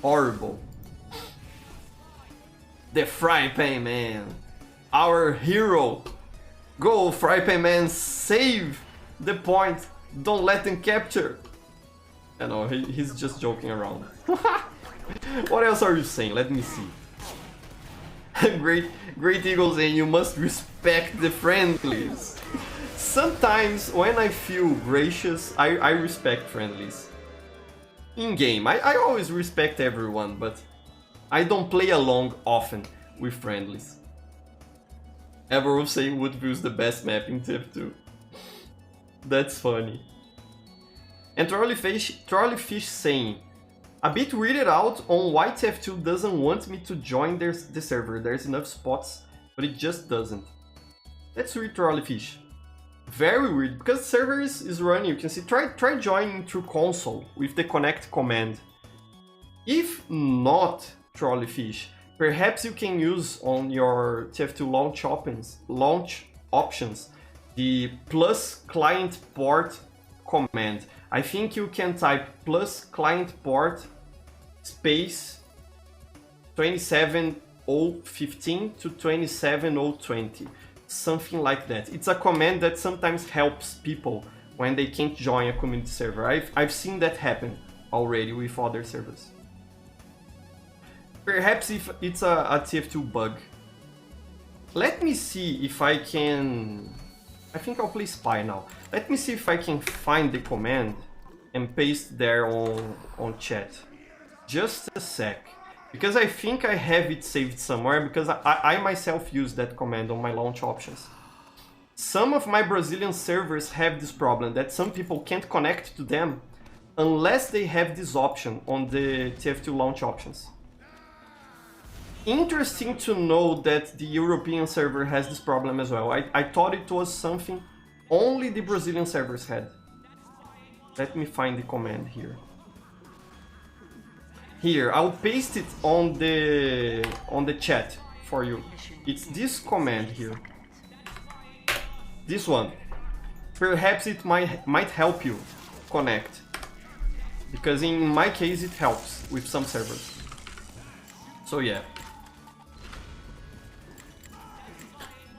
Horrible. The Fry Pan Man, our hero. Go, Fry Pan Man, save the point. Don't let them capture. I know, he's just joking around. What else are you saying? Let me see. Great Eagle saying you must respect the friendlies. Sometimes when I feel gracious, I respect friendlies. In game, I always respect everyone, but I don't play along often with friendlies. Everyone saying Woodville is the best map in TF2. That's funny. And Trolleyfish saying, a bit weirded out on why TF2 doesn't want me to join the server. There's enough spots, but it just doesn't. Let's read Trolleyfish. Very weird, because the server is running, you can see. Try joining through console with the connect command. If not Trolleyfish, perhaps you can use on your TF2 launch options the plus client port command. I think you can type plus client port space 27015 to 27020. Something like that. It's a command that sometimes helps people when they can't join a community server. I've seen that happen already with other servers. Perhaps if it's a TF2 bug. Let me see if I can... I think I'll play Spy now. Let me see if I can find the command and paste there on chat. Just a sec. Because I think I have it saved somewhere, because I myself use that command on my launch options. Some of my Brazilian servers have this problem, that some people can't connect to them unless they have this option on the TF2 launch options. Interesting to know that the European server has this problem as well. I thought it was something only the Brazilian servers had. Let me find the command here. Here, I'll paste it on the chat for you. It's this command here. This one. Perhaps it might help you connect. Because in my case it helps with some servers. So yeah.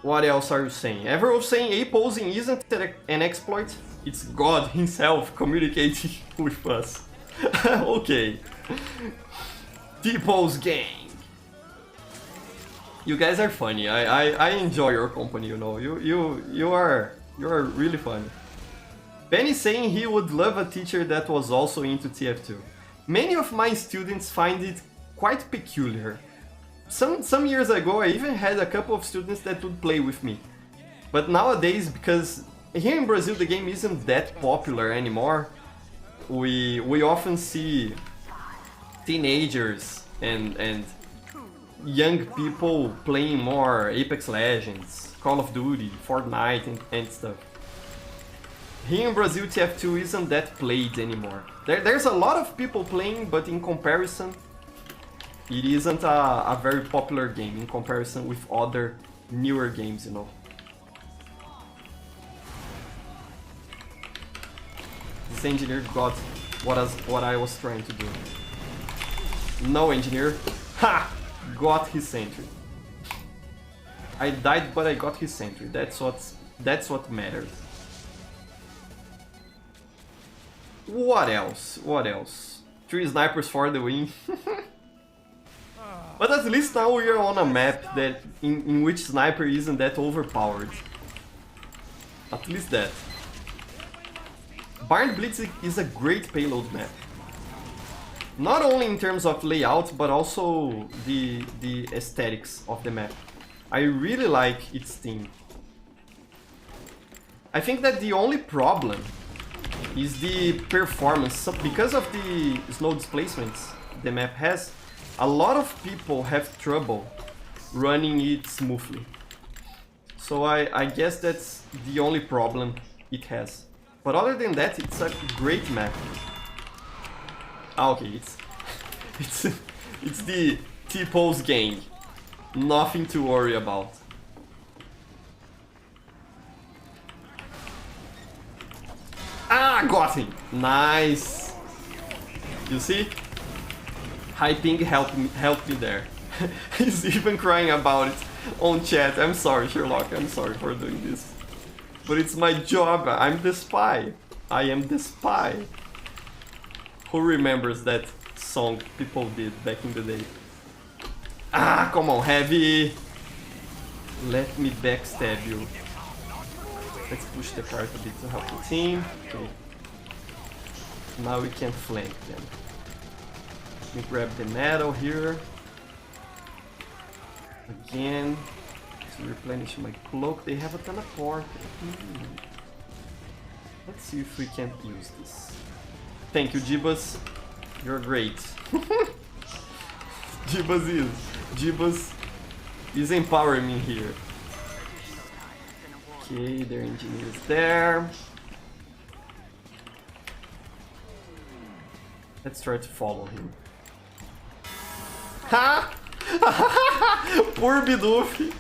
What else are you saying? Everyone's saying A-posing isn't an exploit. It's God himself communicating with us. Okay. T-pose gang. You guys are funny. I enjoy your company, you know. You are really funny. Benny saying he would love a teacher that was also into TF2. Many of my students find it quite peculiar. Some years ago I even had a couple of students that would play with me. But nowadays, because here in Brazil the game isn't that popular anymore, we often see teenagers and young people playing more Apex Legends, Call of Duty, Fortnite and stuff. Here in Brazil, TF2 isn't that played anymore. There's a lot of people playing, but in comparison, it isn't a very popular game in comparison with other newer games, you know. This engineer got what I was trying to do. No, engineer. Ha! Got his sentry. I died, but I got his sentry. That's what matters. What else? What else? 3 snipers for the win. But at least now we are on a map that in which sniper isn't that overpowered. At least that. Barn Blitz is a great payload map. Not only in terms of layout, but also the aesthetics of the map. I really like its theme. I think that the only problem is the performance. So because of the slow displacements the map has, a lot of people have trouble running it smoothly. So I guess that's the only problem it has. But other than that, it's a great map. Ah, okay, it's the T-Pose gang. Nothing to worry about. Ah, got him! Nice! You see? High ping helped me there. He's even crying about it on chat. I'm sorry, Sherlock, I'm sorry for doing this. But it's my job, I'm the spy. I am the spy. Who remembers that song people did back in the day? Ah, come on, Heavy! Let me backstab you. Let's push the cart a bit to help the team. Okay. Now we can flank them. Let me grab the metal here. Again. To replenish my cloak. They have a teleport. Let's see if we can use this. Thank you, Jibas. You're great. Jibas is empowering me here. Okay, their engineer is there. Let's try to follow him. Ha! Poor Bidoof.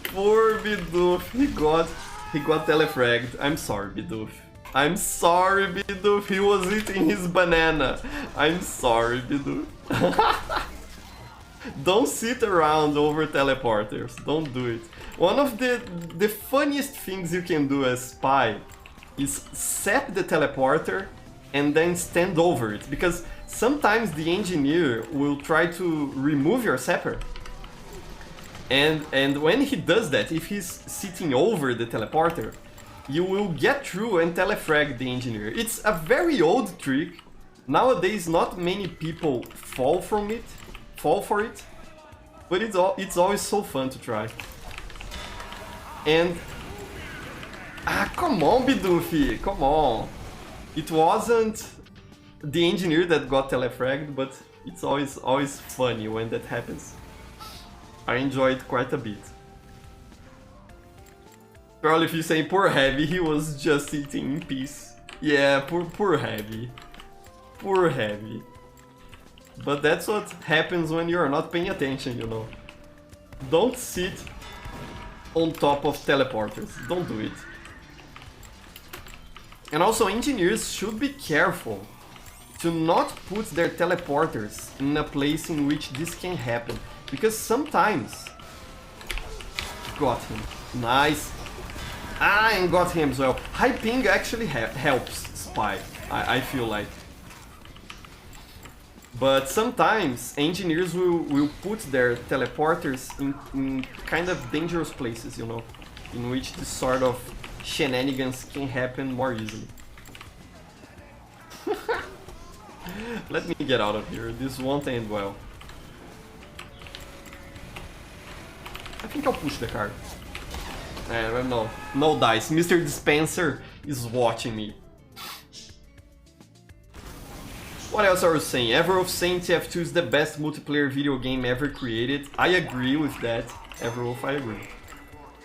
Poor Bidoof. He got telefragged. I'm sorry, Bidoof. I'm sorry, Bidoof. He was eating his banana. I'm sorry, Bidoof. Don't sit around over teleporters. Don't do it. One of the funniest things you can do as spy is sap the teleporter and then stand over it, because sometimes the engineer will try to remove your sapper. And when he does that, if he's sitting over the teleporter, you will get through and telefrag the engineer. It's a very old trick. Nowadays, not many people fall for it, but it's always so fun to try. And come on, Bidoofy, come on. It wasn't the engineer that got telefragged, but it's always funny when that happens. I enjoy it quite a bit. Probably if you say poor Heavy, he was just eating in peace. Yeah, poor Heavy. Poor Heavy. But that's what happens when you're not paying attention, you know. Don't sit on top of teleporters. Don't do it. And also, engineers should be careful to not put their teleporters in a place in which this can happen. Because sometimes... Got him. Nice. And got him as well. High ping actually helps spy, I feel like. But sometimes engineers will put their teleporters in kind of dangerous places, you know, in which this sort of shenanigans can happen more easily. Let me get out of here, this won't end well. I think I'll push the card. No dice, Mr. Dispenser is watching me. What else are we saying? Everolf saying TF2 is the best multiplayer video game ever created. I agree with that. Everolf, I agree.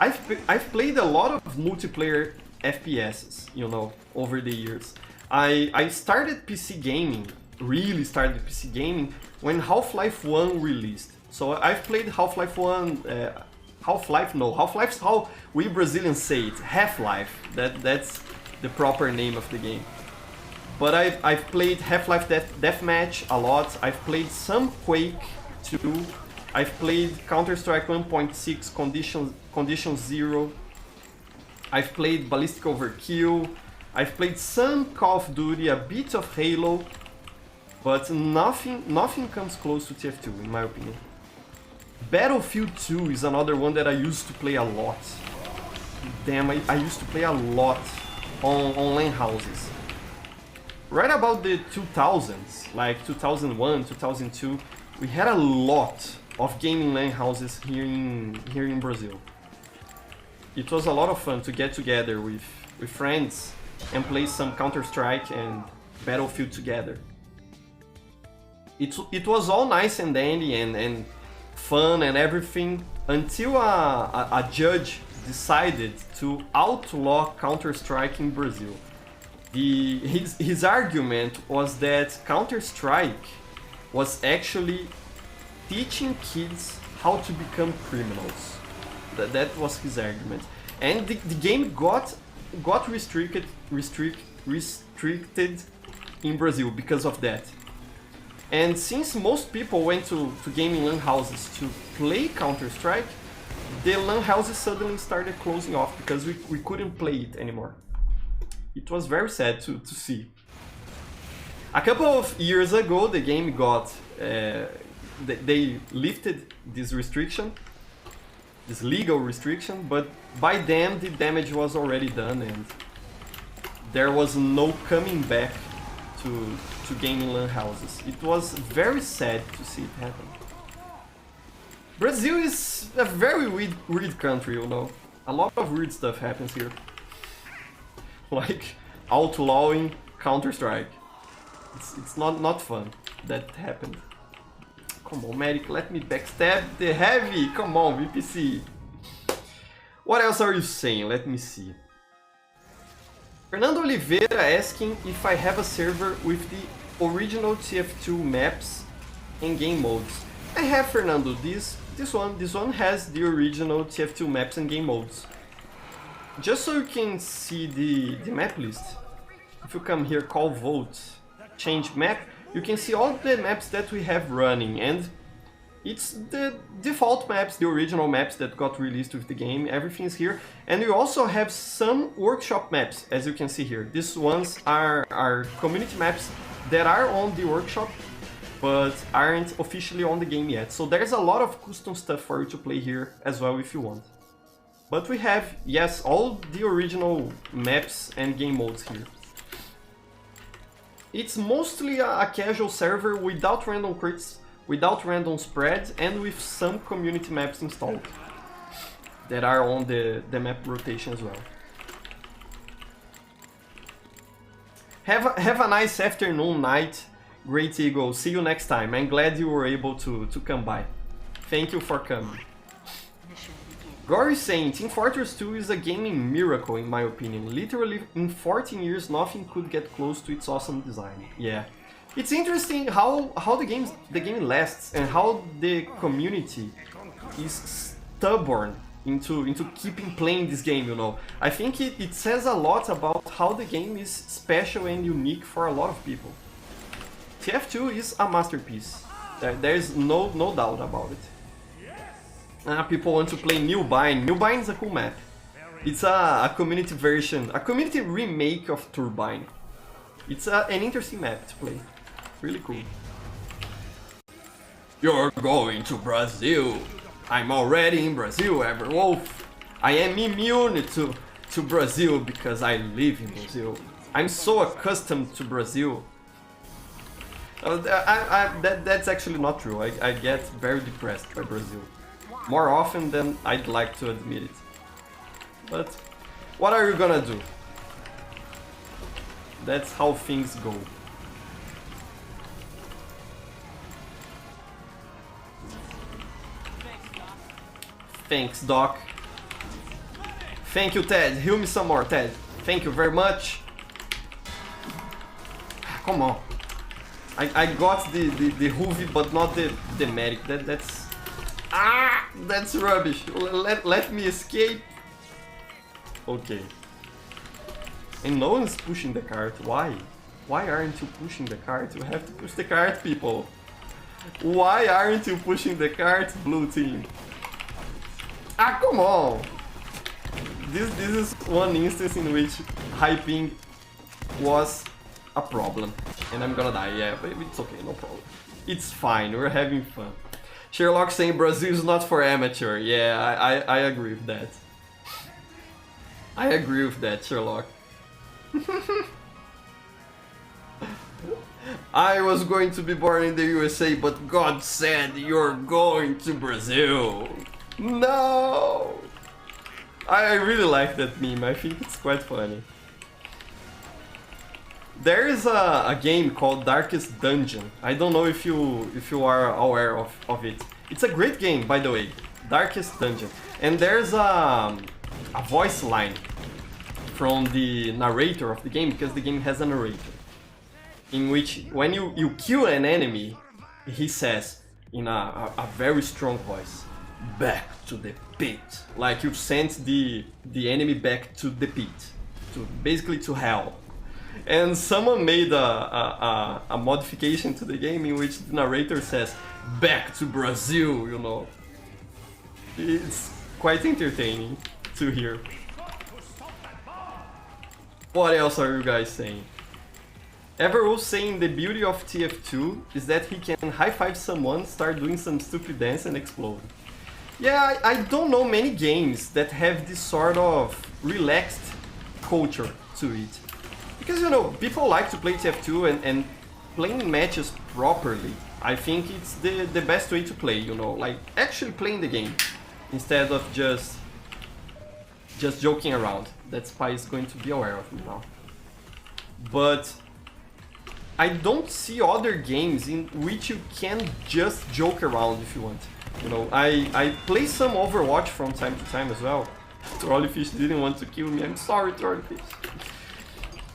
I've played a lot of multiplayer FPS, you know, over the years. I started PC gaming, really started PC gaming, when Half-Life 1 released. So I've played Half-Life 1, Half-Life's how we Brazilians say it, Half-Life, that's the proper name of the game. But I've played Half-Life Deathmatch a lot, I've played some Quake 2, I've played Counter-Strike 1.6 Condition Zero, I've played Ballistic Overkill, I've played some Call of Duty, a bit of Halo, but nothing comes close to TF2 in my opinion. Battlefield 2 is another one that I used to play a lot. Damn, I used to play a lot on LAN houses. Right about the 2000s, like 2001, 2002, we had a lot of gaming LAN houses here in Brazil. It was a lot of fun to get together with friends and play some Counter-Strike and Battlefield together. It was all nice and dandy and fun and everything until a judge decided to outlaw Counter-Strike in Brazil. His argument was that Counter-Strike was actually teaching kids how to become criminals. That was his argument. And the game got restricted in Brazil because of that. And since most people went to gaming LAN houses to play Counter-Strike, the LAN houses suddenly started closing off because we couldn't play it anymore. It was very sad to see. A couple of years ago, the game got... they lifted this restriction, this legal restriction, but by then the damage was already done and there was no coming back to gaming LAN houses. It was very sad to see it happen. Brazil is a very weird country, you know. A lot of weird stuff happens here. Like outlawing Counter-Strike. It's not fun that happened. Come on, Medic, let me backstab the heavy. Come on, VPC. What else are you saying? Let me see. Fernando Oliveira asking if I have a server with the original TF2 maps and game modes. I have, Fernando. This one has the original TF2 maps and game modes. Just so you can see the map list, if you come here, call vote, change map, you can see all the maps that we have running, and it's the default maps, the original maps that got released with the game, everything is here. And we also have some workshop maps, as you can see here. These ones are community maps that are on the workshop, but aren't officially on the game yet. So there's a lot of custom stuff for you to play here as well if you want. But we have, yes, all the original maps and game modes here. It's mostly a casual server without random crits, without random spreads, and with some community maps installed that are on the map rotation as well. Have a nice afternoon, night, Great Eagle. See you next time. I'm glad you were able to come by. Thank you for coming. Gory saying, Team Fortress 2 is a gaming miracle in my opinion. Literally in 14 years nothing could get close to its awesome design. Yeah. It's interesting how the game lasts and how the community is stubborn into keeping playing this game, you know. I think it says a lot about how the game is special and unique for a lot of people. TF2 is a masterpiece. There's no doubt about it. People want to play Newbine. Newbine is a cool map. It's a community version, a community remake of Turbine. It's an interesting map to play. Really cool. You're going to Brazil. I'm already in Brazil, Everwolf. I am immune to Brazil because I live in Brazil. I'm so accustomed to Brazil. That's actually not true. I get very depressed by Brazil. More often than I'd like to admit it. But what are you gonna do? That's how things go. Thanks, Doc. Thank you, Ted. Heal me some more, Ted. Thank you very much. Come on. I got the Hoovy, but not the medic. That's rubbish. Let me escape. Okay. And no one's pushing the cart. Why? Why aren't you pushing the cart? You have to push the cart, people. Why aren't you pushing the cart, blue team? Ah, come on. This is one instance in which high ping was a problem. And I'm gonna die, yeah, but it's okay, no problem. It's fine, we're having fun. Sherlock saying Brazil is not for amateur. Yeah, I agree with that. I agree with that, Sherlock. I was going to be born in the USA, but God said you're going to Brazil. No! I really like that meme, I think it's quite funny. There is a game called Darkest Dungeon. I don't know if you are aware of it. It's a great game, by the way. Darkest Dungeon. And there's a voice line from the narrator of the game, because the game has a narrator, in which when you kill an enemy, he says in a very strong voice, back to the pit. Like you sent the enemy back to the pit, basically to hell. And someone made a modification to the game in which the narrator says, back to Brazil, you know. It's quite entertaining to hear. What else are you guys saying? Everall saying the beauty of TF2 is that he can high-five someone, start doing some stupid dance and explode. Yeah, I don't know many games that have this sort of relaxed culture to it. Because, you know, people like to play TF2 and playing matches properly, I think it's the best way to play, you know, like actually playing the game instead of just joking around. That Spy is going to be aware of me now. But I don't see other games in which you can just joke around if you want. You know, I play some Overwatch from time to time as well. Trolleyfish didn't want to kill me, I'm sorry Trolleyfish.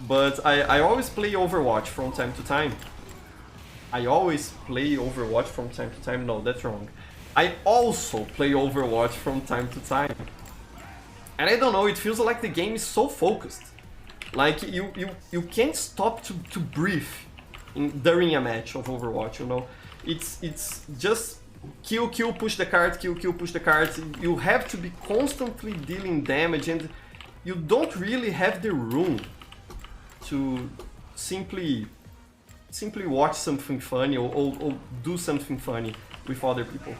But I always play Overwatch from time to time. I always play Overwatch from time to time, no, that's wrong. I also play Overwatch from time to time. And I don't know, it feels like the game is so focused. Like you can't stop to breathe during a match of Overwatch, you know. It's just kill, push the cart, kill, push the cart. You have to be constantly dealing damage and you don't really have the room to simply watch something funny or do something funny with other people.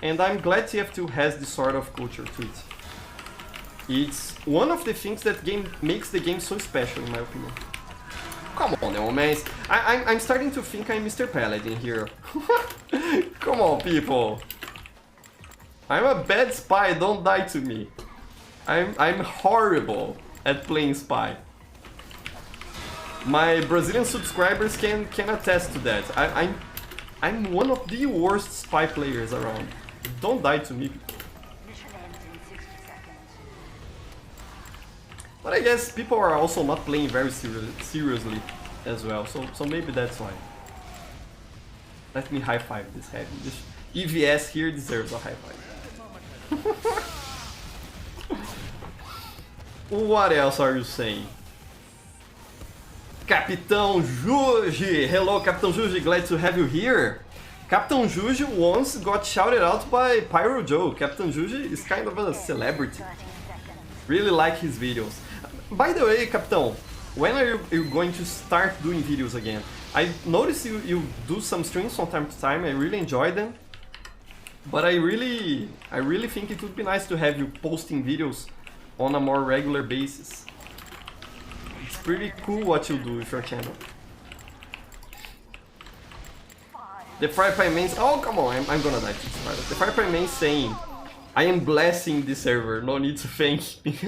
And I'm glad TF2 has this sort of culture to it. It's one of the things that makes the game so special, in my opinion. Come on, now, man. I'm starting to think I'm Mr. Paladin here. Come on, people. I'm a bad spy, don't die to me. I'm horrible at playing spy. My Brazilian subscribers can attest to that. I'm one of the worst spy players around. Don't die to me, people. But I guess people are also not playing very seriously as well, so maybe that's why. Let me high-five this heavy. This EVS here deserves a high-five. What else are you saying? Capitão Juji! Hello, Capitão Juji, glad to have you here. Capitão Juji once got shouted out by Pyro Joe. Capitão Juji is kind of a celebrity. Really like his videos. By the way, Capitão, when are you going to start doing videos again? I noticed you do some streams from time to time, I really enjoy them. But I really think it would be nice to have you posting videos on a more regular basis. It's pretty cool what you do with your channel. The Fry Pie Man, oh come on, I'm gonna die to this part. The Fry Pie Man saying, I am blessing the server, no need to thank me.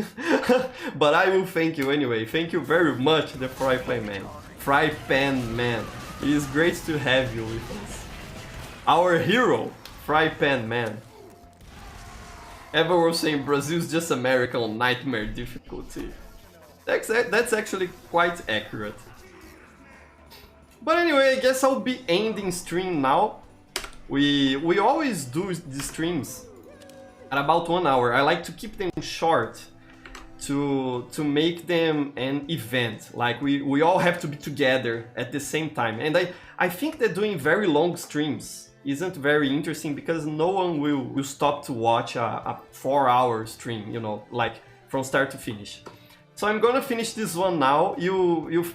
But I will thank you anyway. Thank you very much, the Fry Pan Man. Fry Pan Man. It is great to have you with us. Our hero, Fry Pan Man. Everyone saying Brazil's just American nightmare difficulty. That's actually quite accurate. But anyway, I guess I'll be ending stream now. We always do the streams at about 1 hour. I like to keep them short to make them an event. Like we all have to be together at the same time. And I think that doing very long streams isn't very interesting because no one will stop to watch a 4-hour stream, you know, like from start to finish. So I'm gonna finish this one now.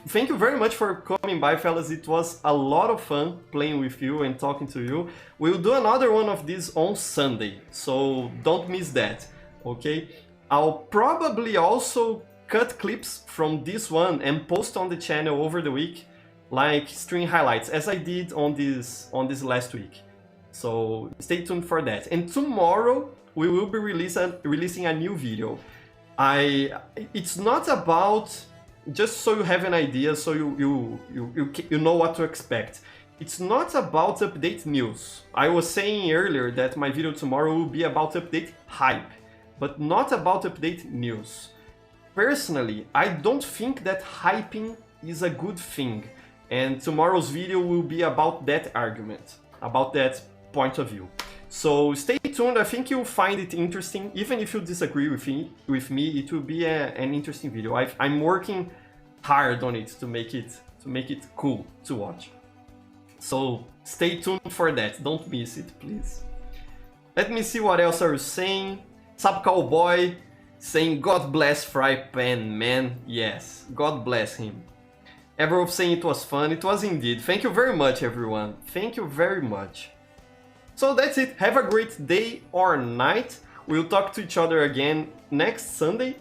Thank you very much for coming by, fellas. It was a lot of fun playing with you and talking to you. We'll do another one of these on Sunday, so don't miss that, okay? I'll probably also cut clips from this one and post on the channel over the week, like stream highlights, as I did on this last week. So stay tuned for that. And tomorrow we will be releasing a new video. It's not about, just so you have an idea, so you know what to expect. It's not about update news. I was saying earlier that my video tomorrow will be about update hype, but not about update news. Personally, I don't think that hyping is a good thing, and tomorrow's video will be about that argument, about that point of view. So stay tuned, I think you'll find it interesting. Even if you disagree with me, it will be an interesting video. I'm working hard on it to make it cool to watch. So stay tuned for that, don't miss it, please. Let me see what else are you saying. Sub Cowboy saying God bless Fry Pan Man. Yes, God bless him. Everyone saying it was fun. It was indeed. Thank you very much, everyone. Thank you very much. So that's it. Have a great day or night. We'll talk to each other again next Sunday.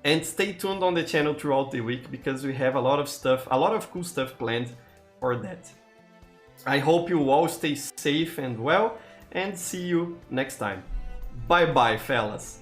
And stay tuned on the channel throughout the week because we have a lot of stuff, a lot of cool stuff planned for that. I hope you all stay safe and well, and see you next time. Bye bye, fellas.